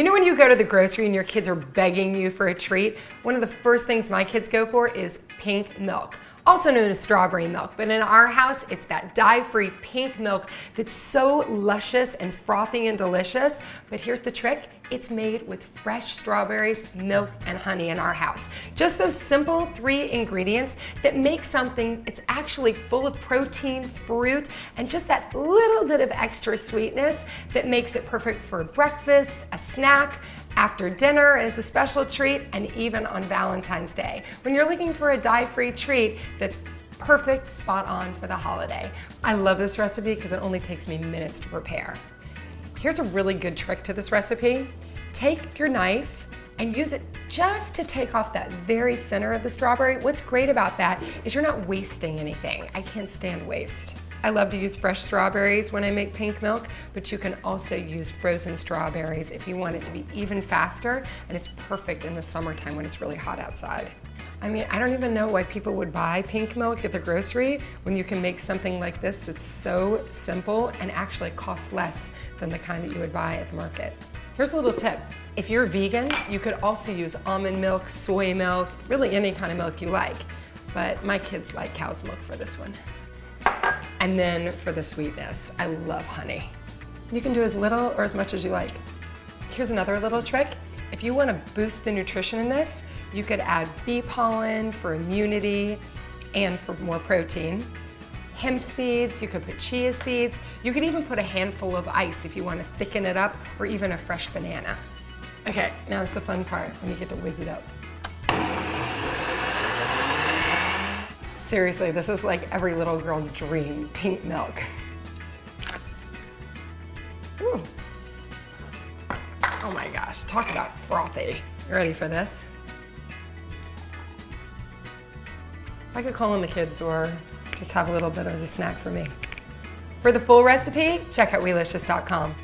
You know when you go to the grocery and your kids are begging you for a treat? One of the first things my kids go for is pink milk, also known as strawberry milk. But in our house, it's that dye-free pink milk that's so luscious and frothy and delicious. But here's the trick. It's made with fresh strawberries, milk, and honey in our house. Just those simple 3 ingredients that make something, it's actually full of protein, fruit, and just that little bit of extra sweetness that makes it perfect for breakfast, a snack, after dinner as a special treat, and even on Valentine's Day. When you're looking for a dye-free treat that's perfect, spot on for the holiday. I love this recipe because it only takes me minutes to prepare. Here's a really good trick to this recipe. Take your knife and use it just to take off that very center of the strawberry. What's great about that is you're not wasting anything. I can't stand waste. I love to use fresh strawberries when I make pink milk, but you can also use frozen strawberries if you want it to be even faster, and it's perfect in the summertime when it's really hot outside. I mean, I don't even know why people would buy pink milk at the grocery when you can make something like this that's so simple and actually costs less than the kind that you would buy at the market. Here's a little tip. If you're vegan, you could also use almond milk, soy milk, really any kind of milk you like. But my kids like cow's milk for this one. And then for the sweetness, I love honey. You can do as little or as much as you like. Here's another little trick. If you want to boost the nutrition in this, you could add bee pollen for immunity and for more protein. Hemp seeds, you could put chia seeds. You could even put a handful of ice if you want to thicken it up, or even a fresh banana. Okay, now's the fun part when you get to whiz it up. Seriously, this is like every little girl's dream, pink milk. Ooh. Oh my gosh, talk about frothy. You ready for this? I could call in the kids or just have a little bit of a snack for me. For the full recipe, check out Weelicious.com.